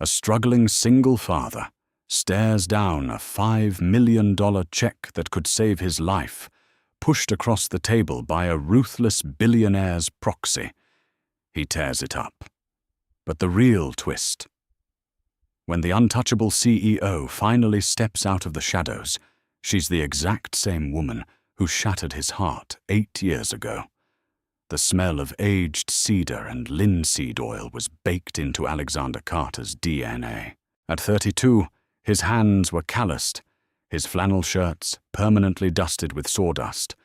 A struggling single father stares down a $5 million check that could save his life, pushed across the table by a ruthless billionaire's proxy. He tears it up. But the real twist. When the untouchable CEO finally steps out of the shadows, she's the exact same woman who shattered his heart 8 years ago. The smell of aged cedar and linseed oil was baked into Alexander Carter's DNA. At 32, his hands were calloused, his flannel shirts permanently dusted with sawdust,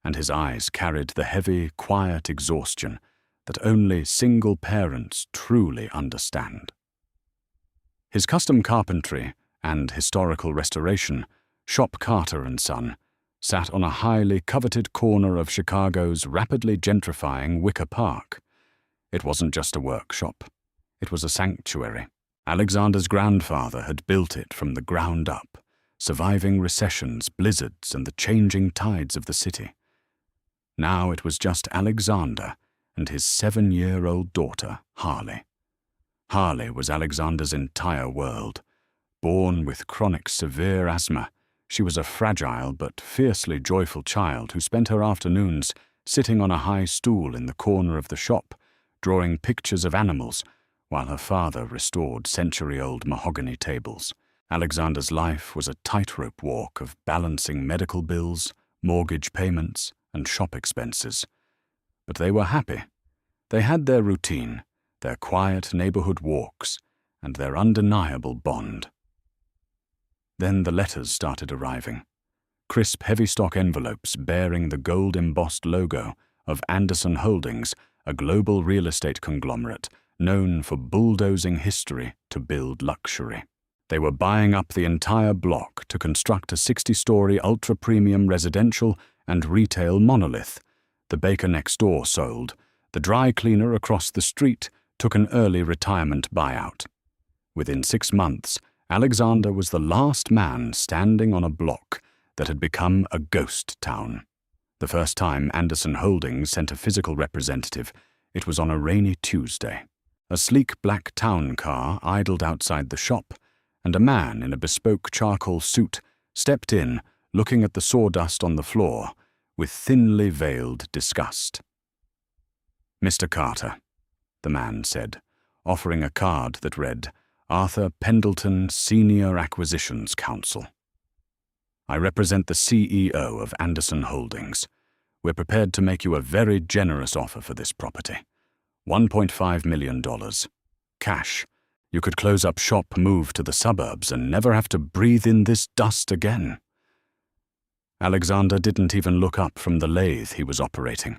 and his eyes carried the heavy, quiet exhaustion that only single parents truly understand. His custom carpentry and historical restoration, Shop Carter & Son, sat on a highly coveted corner of Chicago's rapidly gentrifying Wicker Park. It wasn't just a workshop. It was a sanctuary. Alexander's grandfather had built it from the ground up, surviving recessions, blizzards, and the changing tides of the city. Now it was just Alexander and his 7-year-old daughter, Harley. Harley was Alexander's entire world. Born with chronic severe asthma, she was a fragile but fiercely joyful child who spent her afternoons sitting on a high stool in the corner of the shop, drawing pictures of animals, while her father restored century-old mahogany tables. Alexander's life was a tightrope walk of balancing medical bills, mortgage payments, and shop expenses. But they were happy. They had their routine, their quiet neighborhood walks, and their undeniable bond. Then the letters started arriving. Crisp, heavy-stock envelopes bearing the gold-embossed logo of Anderson Holdings, a global real estate conglomerate known for bulldozing history to build luxury. They were buying up the entire block to construct a 60-story ultra-premium residential and retail monolith. The baker next door sold. The dry cleaner across the street took an early retirement buyout. Within 6 months, Alexander was the last man standing on a block that had become a ghost town. The first time Anderson Holdings sent a physical representative, it was on a rainy Tuesday. A sleek black town car idled outside the shop, and a man in a bespoke charcoal suit stepped in, looking at the sawdust on the floor with thinly veiled disgust. "Mr. Carter," the man said, offering a card that read, "Arthur Pendleton, Senior Acquisitions Counsel. I represent the CEO of Anderson Holdings. We're prepared to make you a very generous offer for this property. $1.5 million. Cash. You could close up shop, move to the suburbs, and never have to breathe in this dust again." Alexander didn't even look up from the lathe he was operating.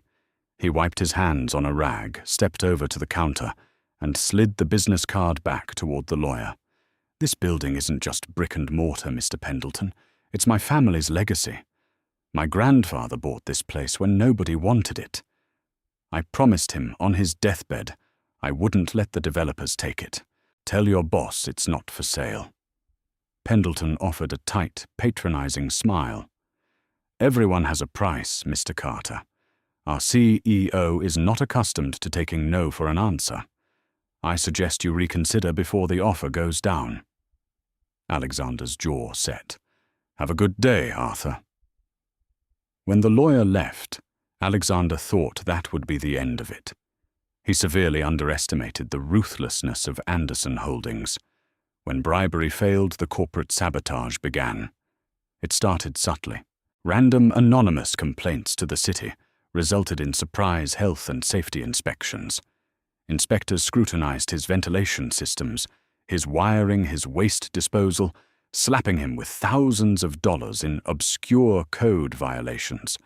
He wiped his hands on a rag, stepped over to the counter, and slid the business card back toward the lawyer. "This building isn't just brick and mortar, Mr. Pendleton. It's my family's legacy. My grandfather bought this place when nobody wanted it. I promised him on his deathbed I wouldn't let the developers take it. Tell your boss it's not for sale." Pendleton offered a tight, patronizing smile. "Everyone has a price, Mr. Carter. Our CEO is not accustomed to taking no for an answer. I suggest you reconsider before the offer goes down." Alexander's jaw set. "Have a good day, Arthur." When the lawyer left, Alexander thought that would be the end of it. He severely underestimated the ruthlessness of Anderson Holdings. When bribery failed, the corporate sabotage began. It started subtly. Random anonymous complaints to the city resulted in surprise health and safety inspections. Inspectors scrutinized his ventilation systems, his wiring, his waste disposal, slapping him with thousands of dollars in obscure code violations.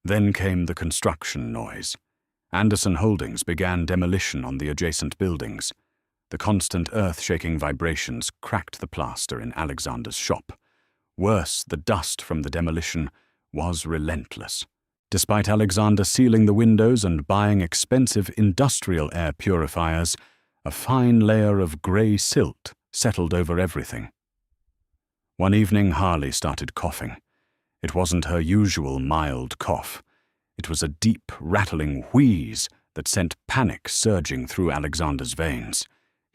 Then came the construction noise. Anderson Holdings began demolition on the adjacent buildings. The constant earth-shaking vibrations cracked the plaster in Alexander's shop. Worse, the dust from the demolition was relentless. Despite Alexander sealing the windows and buying expensive industrial air purifiers, a fine layer of gray silt settled over everything. One evening, Harley started coughing. It wasn't her usual mild cough. It was a deep, rattling wheeze that sent panic surging through Alexander's veins.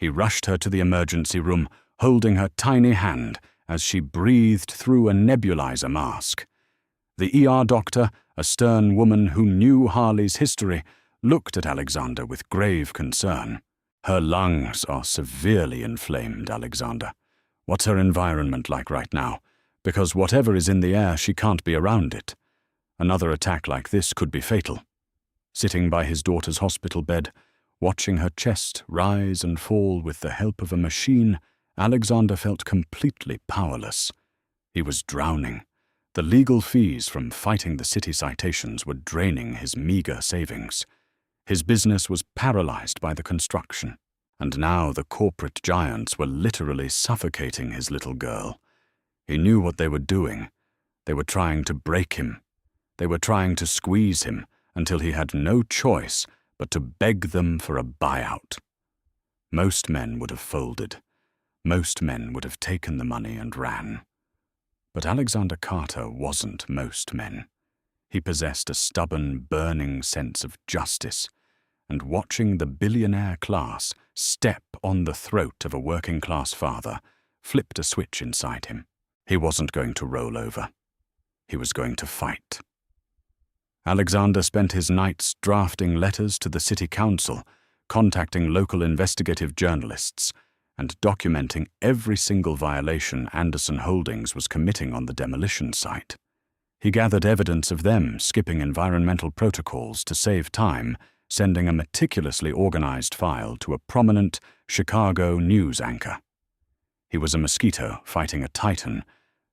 He rushed her to the emergency room, holding her tiny hand as she breathed through a nebulizer mask. The ER doctor, a stern woman who knew Harley's history, looked at Alexander with grave concern. "Her lungs are severely inflamed, Alexander. What's her environment like right now? Because whatever is in the air, she can't be around it. Another attack like this could be fatal." Sitting by his daughter's hospital bed, watching her chest rise and fall with the help of a machine, Alexander felt completely powerless. He was drowning. The legal fees from fighting the city citations were draining his meager savings. His business was paralyzed by the construction, and now the corporate giants were literally suffocating his little girl. He knew what they were doing. They were trying to break him. They were trying to squeeze him until he had no choice but to beg them for a buyout. Most men would have folded. Most men would have taken the money and ran. But Alexander Carter wasn't most men. He possessed a stubborn, burning sense of justice, and watching the billionaire class step on the throat of a working-class father flipped a switch inside him. He wasn't going to roll over. He was going to fight. Alexander spent his nights drafting letters to the city council, contacting local investigative journalists, and documenting every single violation Anderson Holdings was committing on the demolition site. He gathered evidence of them skipping environmental protocols to save time, sending a meticulously organized file to a prominent Chicago news anchor. He was a mosquito fighting a titan,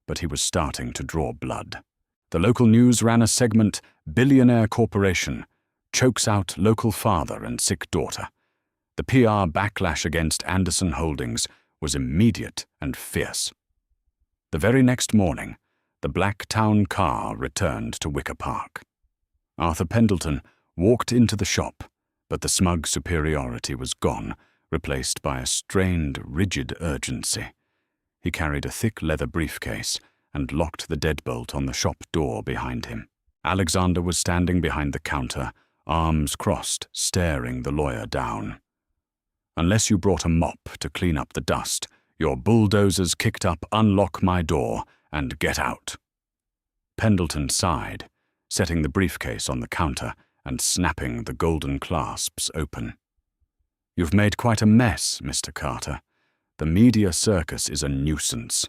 but he was starting to draw blood. The local news ran a segment, "Billionaire Corporation Chokes Out Local Father and Sick Daughter." The PR backlash against Anderson Holdings was immediate and fierce. The very next morning, the black town car returned to Wicker Park. Arthur Pendleton walked into the shop, but the smug superiority was gone, replaced by a strained, rigid urgency. He carried a thick leather briefcase and locked the deadbolt on the shop door behind him. Alexander was standing behind the counter, arms crossed, staring the lawyer down. "Unless you brought a mop to clean up the dust, your bulldozers kicked up unlock my door and get out." Pendleton sighed, setting the briefcase on the counter and snapping the golden clasps open. "You've made quite a mess, Mr. Carter. The media circus is a nuisance.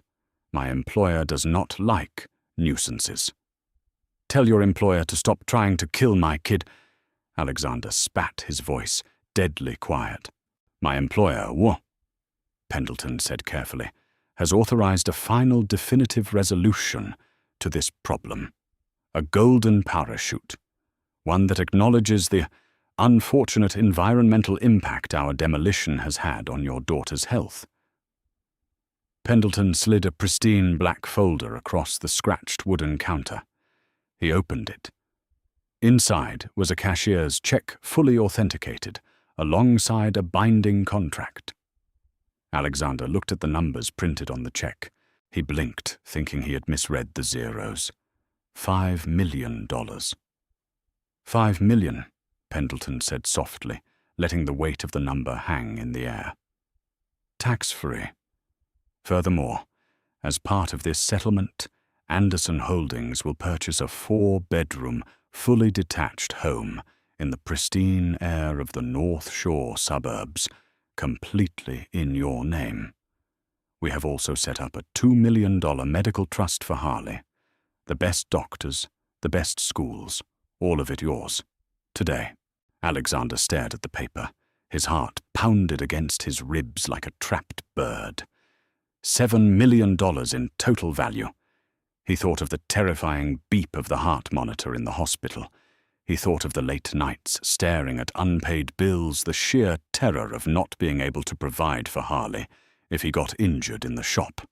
My employer does not like nuisances." "Tell your employer to stop trying to kill my kid." Alexander spat, his voice deadly quiet. "My employer, Pendleton said carefully, has authorized a final definitive resolution to this problem. A golden parachute. One that acknowledges the unfortunate environmental impact our demolition has had on your daughter's health." Pendleton slid a pristine black folder across the scratched wooden counter. He opened it. Inside was a cashier's check fully authenticated, alongside a binding contract. Alexander looked at the numbers printed on the check. He blinked, thinking he had misread the zeros. $5 million. $5 million, Pendleton said softly, letting the weight of the number hang in the air. Tax-free. Furthermore, as part of this settlement, Anderson Holdings will purchase a 4-bedroom, fully detached home in the pristine air of the North Shore suburbs, completely in your name. We have also set up a $2 million medical trust for Harley. The best doctors, the best schools, all of it yours. Today. Alexander stared at the paper. His heart pounded against his ribs like a trapped bird. $7 million in total value. He thought of the terrifying beep of the heart monitor in the hospital. He thought of the late nights staring at unpaid bills, the sheer terror of not being able to provide for Harley if he got injured in the shop.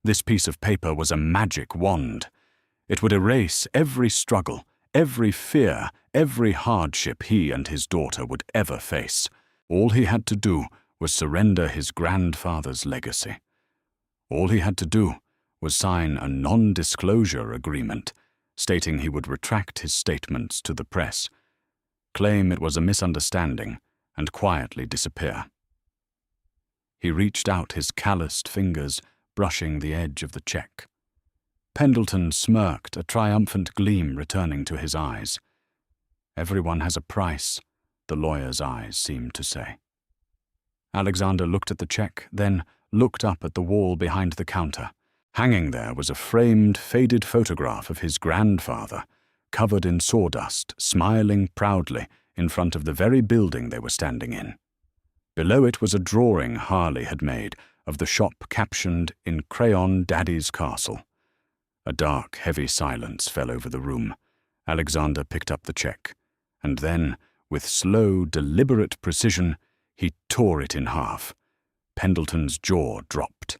This piece of paper was a magic wand. It would erase every struggle, every fear, every hardship he and his daughter would ever face. All he had to do was surrender his grandfather's legacy. All he had to do was sign a non-disclosure agreement stating he would retract his statements to the press, claim it was a misunderstanding, and quietly disappear. He reached out his calloused fingers, brushing the edge of the check. Pendleton smirked, a triumphant gleam returning to his eyes. "Everyone has a price," the lawyer's eyes seemed to say. Alexander looked at the check, then looked up at the wall behind the counter. Hanging there was a framed, faded photograph of his grandfather, covered in sawdust, smiling proudly in front of the very building they were standing in. Below it was a drawing Harley had made of the shop captioned in crayon "Daddy's Castle." A dark, heavy silence fell over the room. Alexander picked up the check, and then, with slow, deliberate precision, he tore it in half. Pendleton's jaw dropped.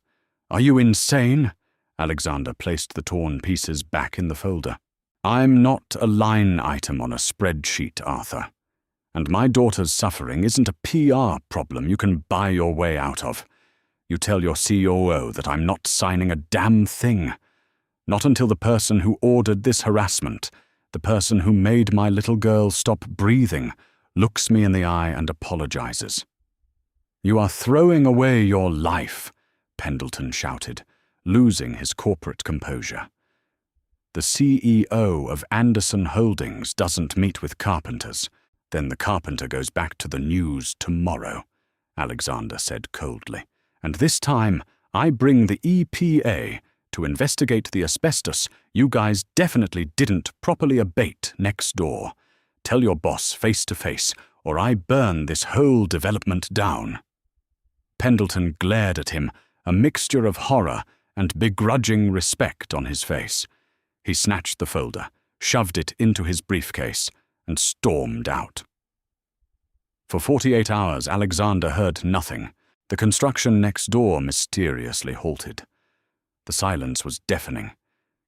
"Are you insane?" Alexander placed the torn pieces back in the folder. "I'm not a line item on a spreadsheet, Arthur. And my daughter's suffering isn't a PR problem you can buy your way out of. You tell your COO that I'm not signing a damn thing. Not until the person who ordered this harassment, the person who made my little girl stop breathing, looks me in the eye and apologizes." "You are throwing away your life," Pendleton shouted, losing his corporate composure. "The CEO of Anderson Holdings doesn't meet with carpenters. Then the carpenter goes back to the news tomorrow," Alexander said coldly. "And this time, I bring the EPA to investigate the asbestos you guys definitely didn't properly abate next door. Tell your boss face to face, or I burn this whole development down." Pendleton glared at him, a mixture of horror and begrudging respect on his face. He snatched the folder, shoved it into his briefcase, and stormed out. For 48 hours, Alexander heard nothing. The construction next door mysteriously halted. The silence was deafening.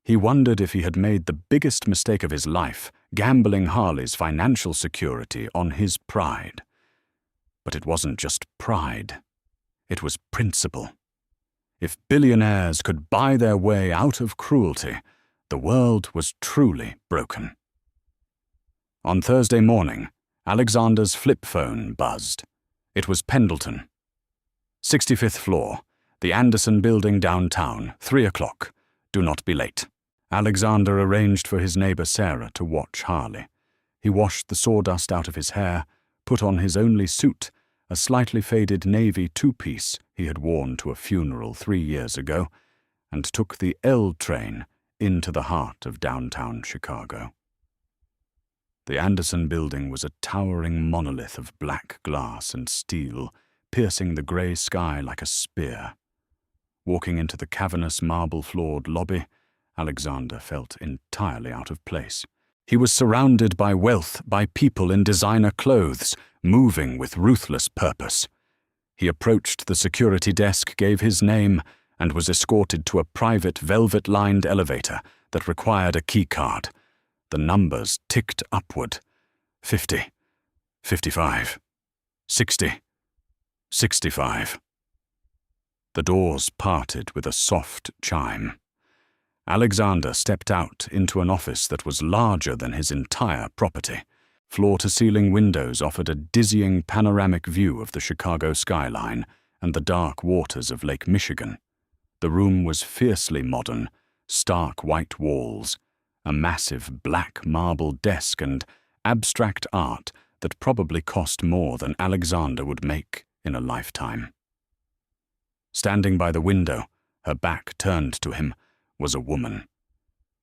He wondered if he had made the biggest mistake of his life, gambling Harley's financial security on his pride. But it wasn't just pride. It was principle. If billionaires could buy their way out of cruelty, the world was truly broken. On Thursday morning, Alexander's flip phone buzzed. It was Pendleton. 65th floor, the Anderson building downtown, 3 o'clock. Do not be late. Alexander arranged for his neighbor Sarah to watch Harley. He washed the sawdust out of his hair, put on his only suit, a slightly faded navy two-piece he had worn to a funeral 3 years ago, and took the L train into the heart of downtown Chicago. The Anderson building was a towering monolith of black glass and steel, piercing the grey sky like a spear. Walking into the cavernous marble-floored lobby, Alexander felt entirely out of place. He was surrounded by wealth, by people in designer clothes, moving with ruthless purpose. He approached the security desk, gave his name, and was escorted to a private velvet-lined elevator that required a keycard. The numbers ticked upward. 50, 55, 60, 65. The doors parted with a soft chime. Alexander stepped out into an office that was larger than his entire property. Floor-to-ceiling windows offered a dizzying panoramic view of the Chicago skyline and the dark waters of Lake Michigan. The room was fiercely modern, stark white walls, a massive black marble desk, and abstract art that probably cost more than Alexander would make in a lifetime. Standing by the window, her back turned to him, was a woman.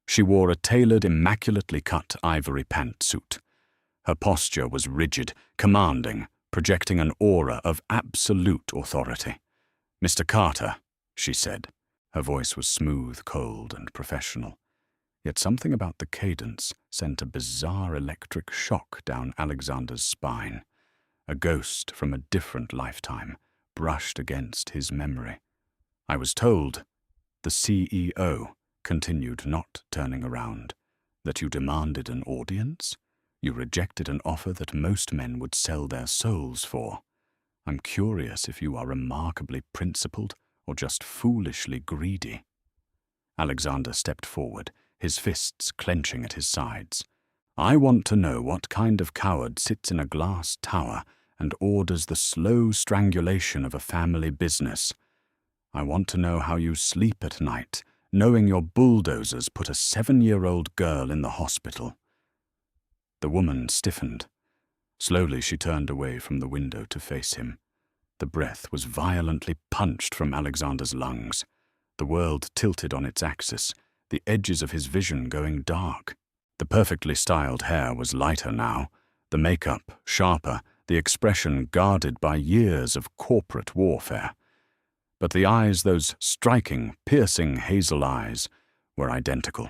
She wore a tailored, immaculately cut ivory pantsuit. Her posture was rigid, commanding, projecting an aura of absolute authority. "Mr. Carter," she said. Her voice was smooth, cold, and professional. Yet something about the cadence sent a bizarre electric shock down Alexander's spine. A ghost from a different lifetime brushed against his memory. "I was told," the CEO continued, not turning around, "that you demanded an audience? You rejected an offer that most men would sell their souls for. I'm curious if you are remarkably principled or just foolishly greedy." Alexander stepped forward, his fists clenching at his sides. "I want to know what kind of coward sits in a glass tower and orders the slow strangulation of a family business. I want to know how you sleep at night, knowing your bulldozers put a 7-year-old girl in the hospital." The woman stiffened. Slowly she turned away from the window to face him. The breath was violently punched from Alexander's lungs. The world tilted on its axis, the edges of his vision going dark. The perfectly styled hair was lighter now, the makeup sharper, the expression guarded by years of corporate warfare. But the eyes, those striking, piercing hazel eyes, were identical.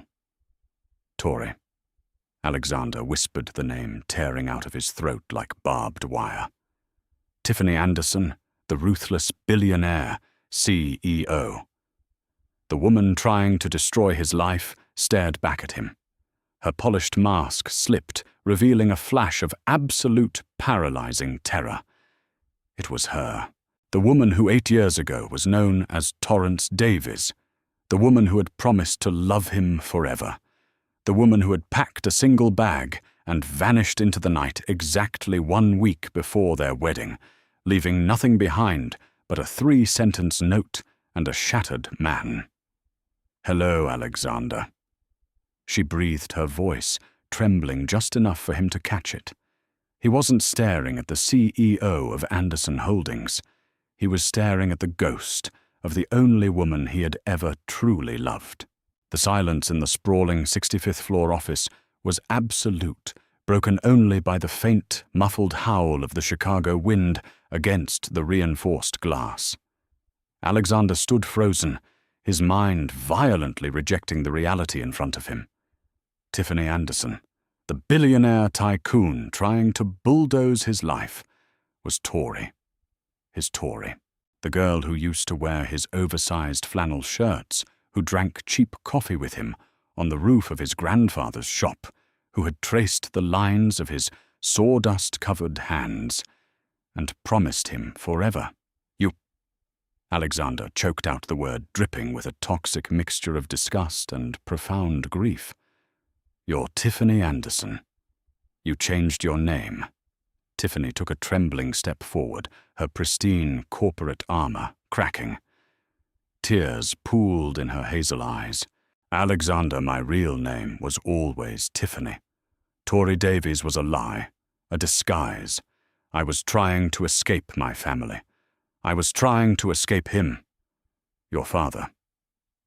"Tori." Alexander whispered the name, tearing out of his throat like barbed wire. "Tiffany Anderson, the ruthless billionaire, CEO." The woman trying to destroy his life stared back at him. Her polished mask slipped, revealing a flash of absolute paralyzing terror. It was her, the woman who 8 years ago was known as Torrance Davies, the woman who had promised to love him forever, the woman who had packed a single bag and vanished into the night exactly 1 week before their wedding, leaving nothing behind but a 3-sentence note and a shattered man. "Hello, Alexander." She breathed her voice, trembling just enough for him to catch it. He wasn't staring at the CEO of Anderson Holdings. He was staring at the ghost of the only woman he had ever truly loved. The silence in the sprawling 65th floor office was absolute, broken only by the faint, muffled howl of the Chicago wind against the reinforced glass. Alexander stood frozen, his mind violently rejecting the reality in front of him. Tiffany Anderson, the billionaire tycoon trying to bulldoze his life, was Tori. His Tori. The girl who used to wear his oversized flannel shirts, who drank cheap coffee with him on the roof of his grandfather's shop, who had traced the lines of his sawdust-covered hands and promised him forever. "You—" Alexander choked out the word, dripping with a toxic mixture of disgust and profound grief. "You're Tiffany Anderson. You changed your name." Tiffany took a trembling step forward, her pristine corporate armor cracking. Tears pooled in her hazel eyes. "Alexander, my real name, was always Tiffany. Tori Davies was a lie, a disguise. I was trying to escape my family. I was trying to escape him. Your father."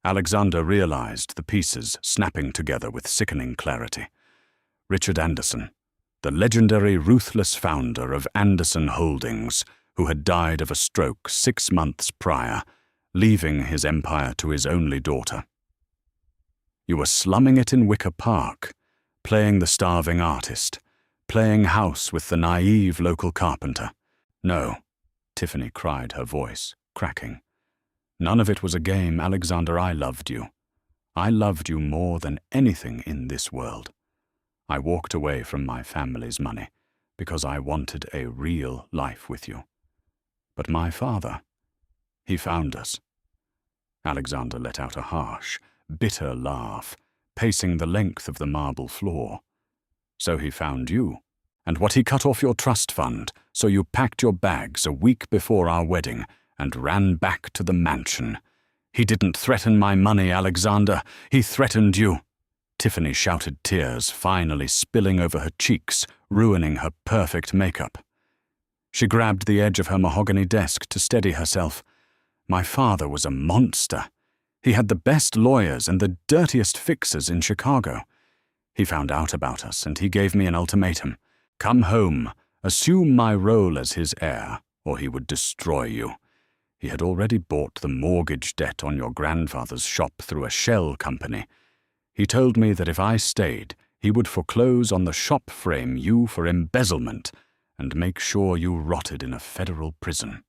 Alexander realized the pieces snapping together with sickening clarity. Richard Anderson, the legendary ruthless founder of Anderson Holdings, who had died of a stroke 6 months prior, leaving his empire to his only daughter. You were slumming it in Wicker Park, playing the starving artist, playing house with the naive local carpenter. "No," Tiffany cried, her voice cracking. "None of it was a game, Alexander. I loved you. I loved you more than anything in this world. I walked away from my family's money because I wanted a real life with you. But my father, he found us." Alexander let out a harsh, bitter laugh, pacing the length of the marble floor. "So he found you, and what he cut off your trust fund, so you packed your bags a week before our wedding and ran back to the mansion. He didn't threaten my money, Alexander. He threatened you." Tiffany shouted, tears finally spilling over her cheeks, ruining her perfect makeup. She grabbed the edge of her mahogany desk to steady herself. "My father was a monster. He had the best lawyers and the dirtiest fixers in Chicago. He found out about us and he gave me an ultimatum. Come home, assume my role as his heir, or he would destroy you. He had already bought the mortgage debt on your grandfather's shop through a shell company. He told me that if I stayed, he would foreclose on the shop frame you for embezzlement and make sure you rotted in a federal prison.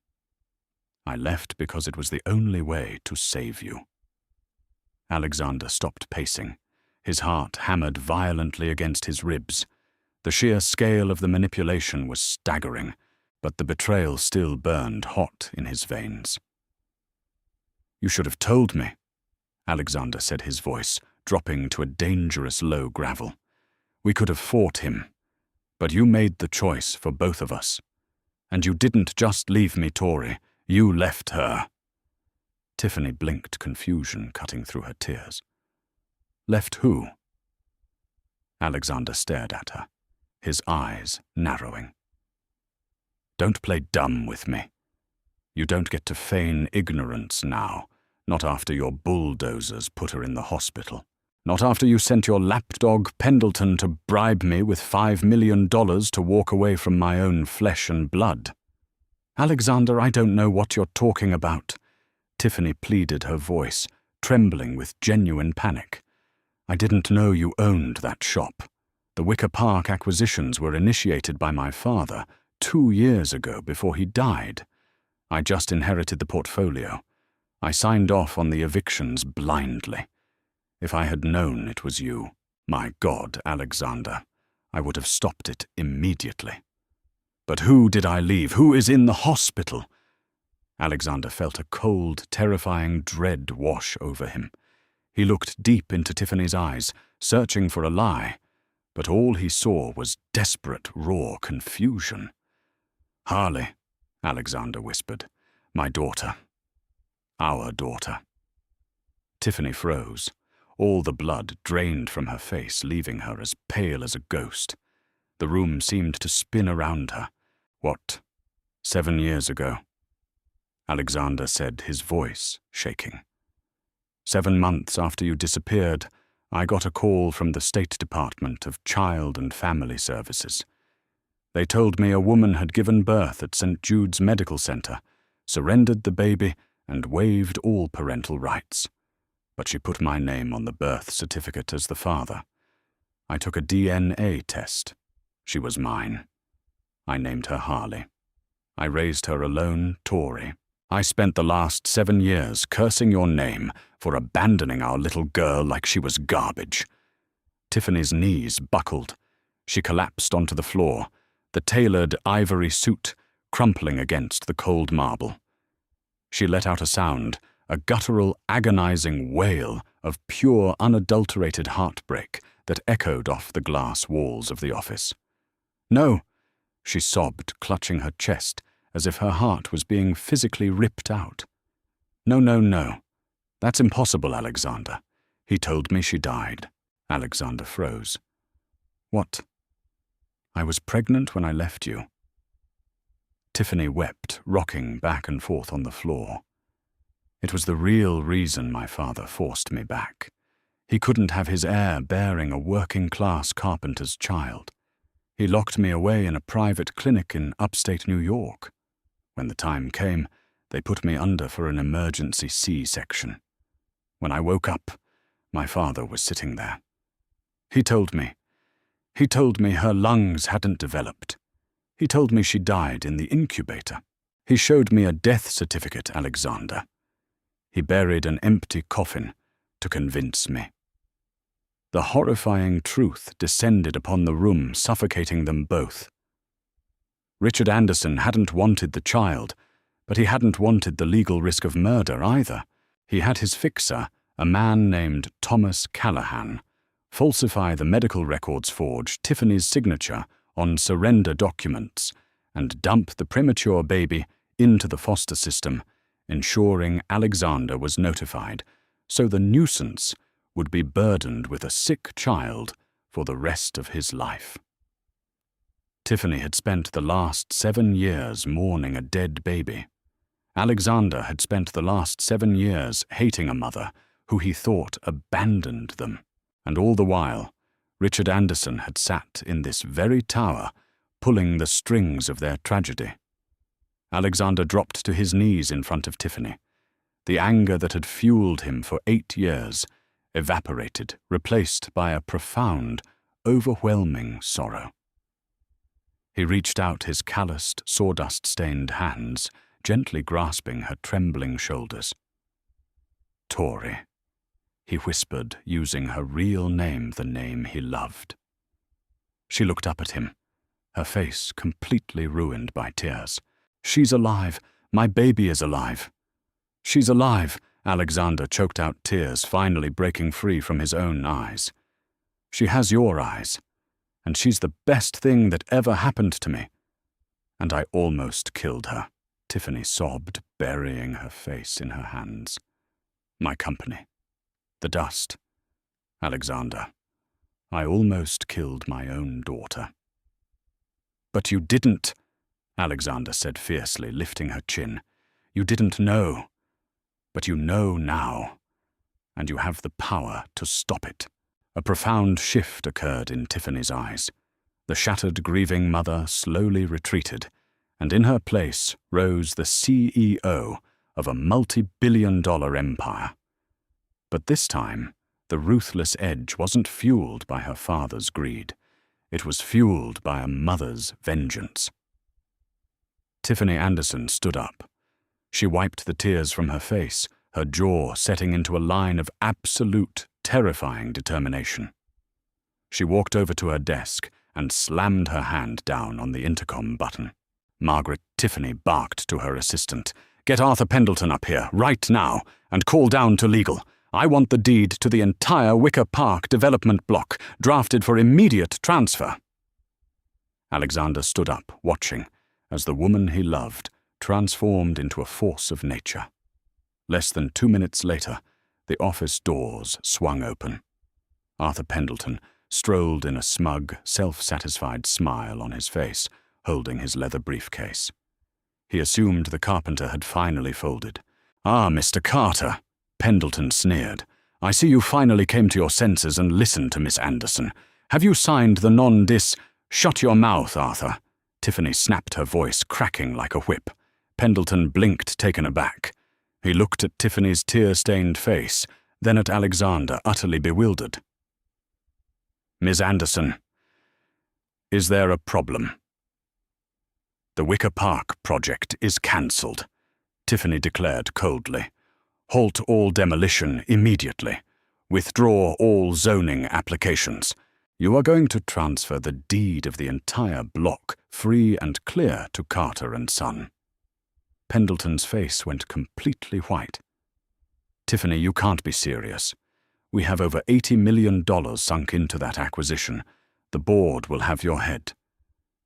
I left because it was the only way to save you." Alexander stopped pacing, his heart hammered violently against his ribs. The sheer scale of the manipulation was staggering, but the betrayal still burned hot in his veins. "You should have told me," Alexander said, his voice dropping to a dangerous low gravel. "We could have fought him, but you made the choice for both of us. And you didn't just leave me, Tori. You left her. Tiffany blinked, confusion cutting through her tears. Left who? Alexander stared at her, his eyes narrowing. Don't play dumb with me. You don't get to feign ignorance now, not after your bulldozers put her in the hospital. Not after you sent your lapdog Pendleton to bribe me with $5 million to walk away from my own flesh and blood. Alexander, I don't know what you're talking about. Tiffany pleaded, her voice trembling with genuine panic. I didn't know you owned that shop. The Wicker Park acquisitions were initiated by my father 2 years ago before he died. I just inherited the portfolio. I signed off on the evictions blindly. If I had known it was you, my God, Alexander, I would have stopped it immediately. But who did I leave? Who is in the hospital? Alexander felt a cold, terrifying dread wash over him. He looked deep into Tiffany's eyes, searching for a lie, but all he saw was desperate, raw confusion. Harley, Alexander whispered. My daughter. Our daughter. Tiffany froze. All the blood drained from her face, leaving her as pale as a ghost. The room seemed to spin around her. What? 7 years ago? Alexander said, his voice shaking. 7 months after you disappeared, I got a call from the State Department of Child and Family Services. They told me a woman had given birth at St. Jude's Medical Center, surrendered the baby, and waived all parental rights. But she put my name on the birth certificate as the father. I took a DNA test. She was mine. I named her Harley. I raised her alone, Tori. I spent the last 7 years cursing your name for abandoning our little girl like she was garbage. Tiffany's knees buckled. She collapsed onto the floor, the tailored ivory suit crumpling against the cold marble. She let out a sound, a guttural, agonizing wail of pure, unadulterated heartbreak that echoed off the glass walls of the office. No, she sobbed, clutching her chest as if her heart was being physically ripped out. No, no, no. That's impossible, Alexander. He told me she died. Alexander froze. What? I was pregnant when I left you. Tiffany wept, rocking back and forth on the floor. It was the real reason my father forced me back. He couldn't have his heir bearing a working-class carpenter's child. He locked me away in a private clinic in upstate New York. When the time came, they put me under for an emergency C-section. When I woke up, my father was sitting there. He told me her lungs hadn't developed. He told me she died in the incubator. He showed me a death certificate, Alexander. He buried an empty coffin to convince me. The horrifying truth descended upon the room, suffocating them both. Richard Anderson hadn't wanted the child, but he hadn't wanted the legal risk of murder either. He had his fixer, a man named Thomas Callahan, falsify the medical records forge Tiffany's signature on surrender documents and dump the premature baby into the foster system, ensuring Alexander was notified, so the nuisance would be burdened with a sick child for the rest of his life. Tiffany had spent the last 7 years mourning a dead baby. Alexander had spent the last 7 years hating a mother who he thought abandoned them. And all the while, Richard Anderson had sat in this very tower, pulling the strings of their tragedy. Alexander dropped to his knees in front of Tiffany. The anger that had fueled him for 8 years evaporated, replaced by a profound, overwhelming sorrow. He reached out his calloused, sawdust-stained hands, gently grasping her trembling shoulders. Tori, he whispered, using her real name, the name he loved. She looked up at him, her face completely ruined by tears. She's alive. My baby is alive. She's alive. Alexander choked out tears, finally breaking free from his own eyes. She has your eyes, and she's the best thing that ever happened to me. And I almost killed her, Tiffany sobbed, burying her face in her hands. My company. The dust. Alexander. I almost killed my own daughter. But you didn't, Alexander said fiercely, lifting her chin. You didn't know. But you know now. And you have the power to stop it. A profound shift occurred in Tiffany's eyes. The shattered, grieving mother slowly retreated, and in her place rose the CEO of a multi-billion-dollar empire. But this time, the ruthless edge wasn't fueled by her father's greed. It was fueled by a mother's vengeance. Tiffany Anderson stood up. She wiped the tears from her face, her jaw setting into a line of absolute, terrifying determination. She walked over to her desk and slammed her hand down on the intercom button. Margaret Tiffany barked to her assistant, "Get Arthur Pendleton up here, right now, and call down to legal. I want the deed to the entire Wicker Park development block, drafted for immediate transfer." Alexander stood up, watching, as the woman he loved transformed into a force of nature. Less than 2 minutes later, the office doors swung open. Arthur Pendleton strolled in a smug, self-satisfied smile on his face, holding his leather briefcase. He assumed the carpenter had finally folded. "Ah, Mr. Carter," Pendleton sneered. "I see you finally came to your senses and listened to Miss Anderson. Have you signed the non-dis—" "Shut your mouth, Arthur." Tiffany snapped, her voice cracking like a whip. Pendleton blinked, taken aback. He looked at Tiffany's tear-stained face, then at Alexander, utterly bewildered. "Miss Anderson, is there a problem?" "The Wicker Park project is cancelled," Tiffany declared coldly. "Halt all demolition immediately. Withdraw all zoning applications. You are going to transfer the deed of the entire block, free and clear, to Carter and Son." Pendleton's face went completely white. "Tiffany, you can't be serious. We have over $80 million sunk into that acquisition. The board will have your head.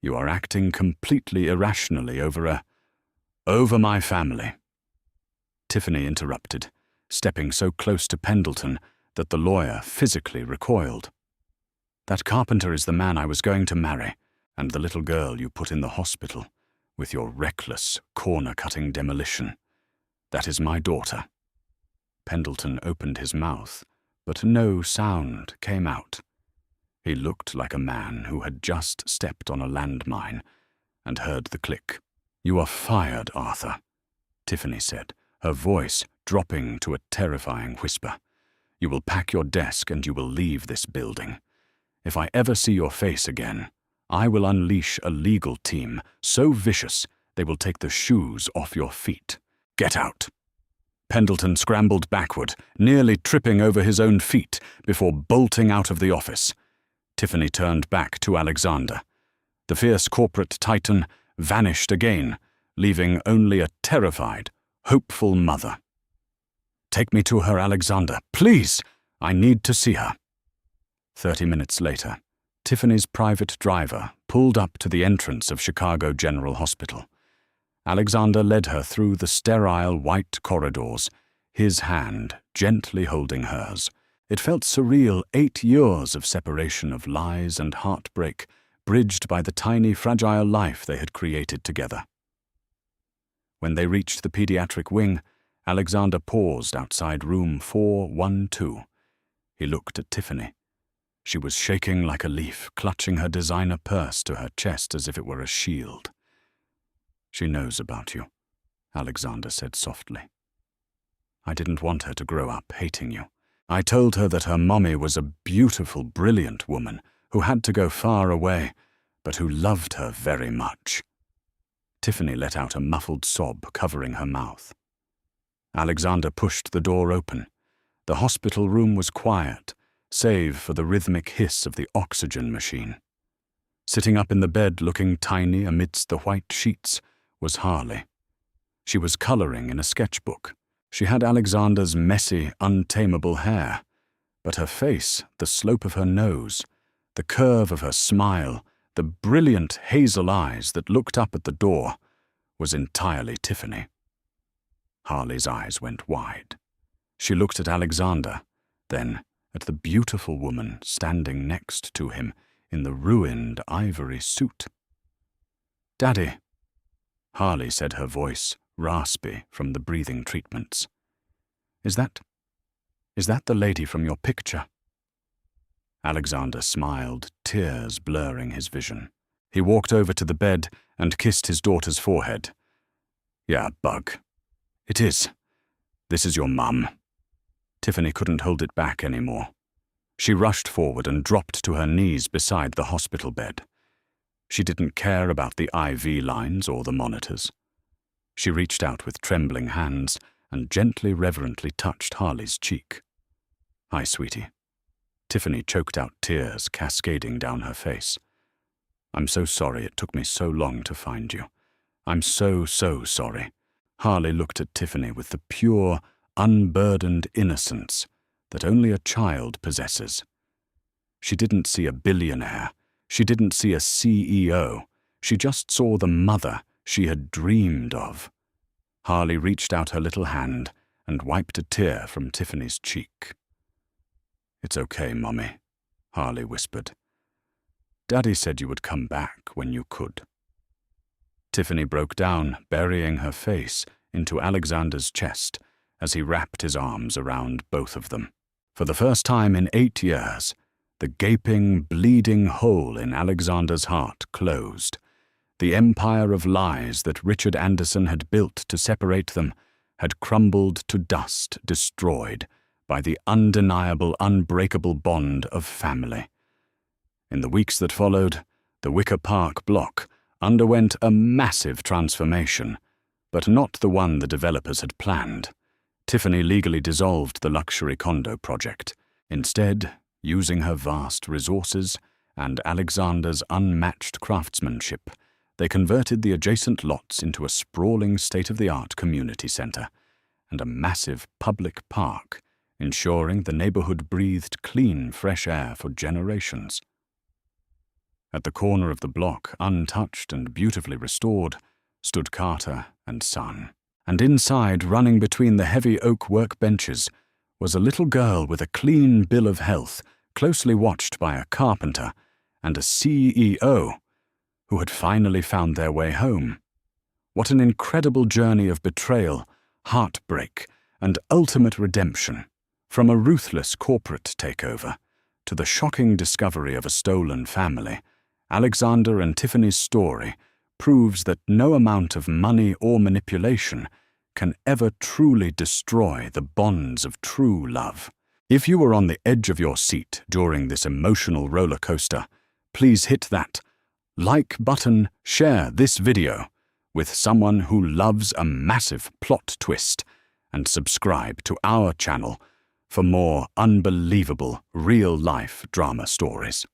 You are acting completely irrationally over my family." Tiffany interrupted, stepping so close to Pendleton that the lawyer physically recoiled. "That carpenter is the man I was going to marry, and the little girl you put in the hospital with your reckless, corner-cutting demolition. That is my daughter." Pendleton opened his mouth, but no sound came out. He looked like a man who had just stepped on a landmine and heard the click. "You are fired, Arthur," Tiffany said, her voice dropping to a terrifying whisper. "You will pack your desk and you will leave this building. If I ever see your face again, I will unleash a legal team so vicious they will take the shoes off your feet. Get out." Pendleton scrambled backward, nearly tripping over his own feet before bolting out of the office. Tiffany turned back to Alexander. The fierce corporate titan vanished again, leaving only a terrified, hopeful mother. "Take me to her, Alexander. Please! I need to see her." 30 minutes later, Tiffany's private driver pulled up to the entrance of Chicago General Hospital. Alexander led her through the sterile white corridors, his hand gently holding hers. It felt surreal, 8 years of separation, of lies and heartbreak, bridged by the tiny, fragile life they had created together. When they reached the pediatric wing, Alexander paused outside room 412. He looked at Tiffany. She was shaking like a leaf, clutching her designer purse to her chest as if it were a shield. "She knows about you," Alexander said softly. "I didn't want her to grow up hating you. I told her that her mommy was a beautiful, brilliant woman who had to go far away, but who loved her very much." Tiffany let out a muffled sob, covering her mouth. Alexander pushed the door open. The hospital room was quiet, save for the rhythmic hiss of the oxygen machine. Sitting up in the bed, looking tiny amidst the white sheets, was Harley. She was coloring in a sketchbook. She had Alexander's messy, untamable hair, but her face, the slope of her nose, the curve of her smile, the brilliant hazel eyes that looked up at the door, was entirely Tiffany. Harley's eyes went wide. She looked at Alexander, then at the beautiful woman standing next to him in the ruined ivory suit. "Daddy," Harley said, her voice raspy from the breathing treatments. Is that the lady from your picture?" Alexander smiled, tears blurring his vision. He walked over to the bed and kissed his daughter's forehead. "Yeah, Bug. It is. This is your mum." Tiffany couldn't hold it back anymore. She rushed forward and dropped to her knees beside the hospital bed. She didn't care about the IV lines or the monitors. She reached out with trembling hands and gently, reverently touched Harley's cheek. "Hi, sweetie." Tiffany choked out tears cascading down her face. "I'm so sorry it took me so long to find you. I'm so sorry." Harley looked at Tiffany with the pure, unburdened innocence that only a child possesses. She didn't see a billionaire. She didn't see a CEO. She just saw the mother she had dreamed of. Harley reached out her little hand and wiped a tear from Tiffany's cheek. "It's okay, Mommy," Harley whispered. "Daddy said you would come back when you could." Tiffany broke down, burying her face into Alexander's chest as he wrapped his arms around both of them. For the first time in 8 years, the gaping, bleeding hole in Alexander's heart closed. The empire of lies that Richard Anderson had built to separate them had crumbled to dust, destroyed by the undeniable, unbreakable bond of family. In the weeks that followed, the Wicker Park block underwent a massive transformation, but not the one the developers had planned. Tiffany legally dissolved the luxury condo project. Instead, using her vast resources and Alexander's unmatched craftsmanship, they converted the adjacent lots into a sprawling state-of-the-art community center and a massive public park, ensuring the neighborhood breathed clean, fresh air for generations. At the corner of the block, untouched and beautifully restored, stood Carter and Son. And inside, running between the heavy oak workbenches, was a little girl with a clean bill of health, closely watched by a carpenter and a CEO who had finally found their way home. What an incredible journey of betrayal, heartbreak, and ultimate redemption, from a ruthless corporate takeover to the shocking discovery of a stolen family. Alexander and Tiffany's story proves that no amount of money or manipulation can ever truly destroy the bonds of true love. If you were on the edge of your seat during this emotional roller coaster, please hit that like button, share this video with someone who loves a massive plot twist, and subscribe to our channel for more unbelievable real-life drama stories.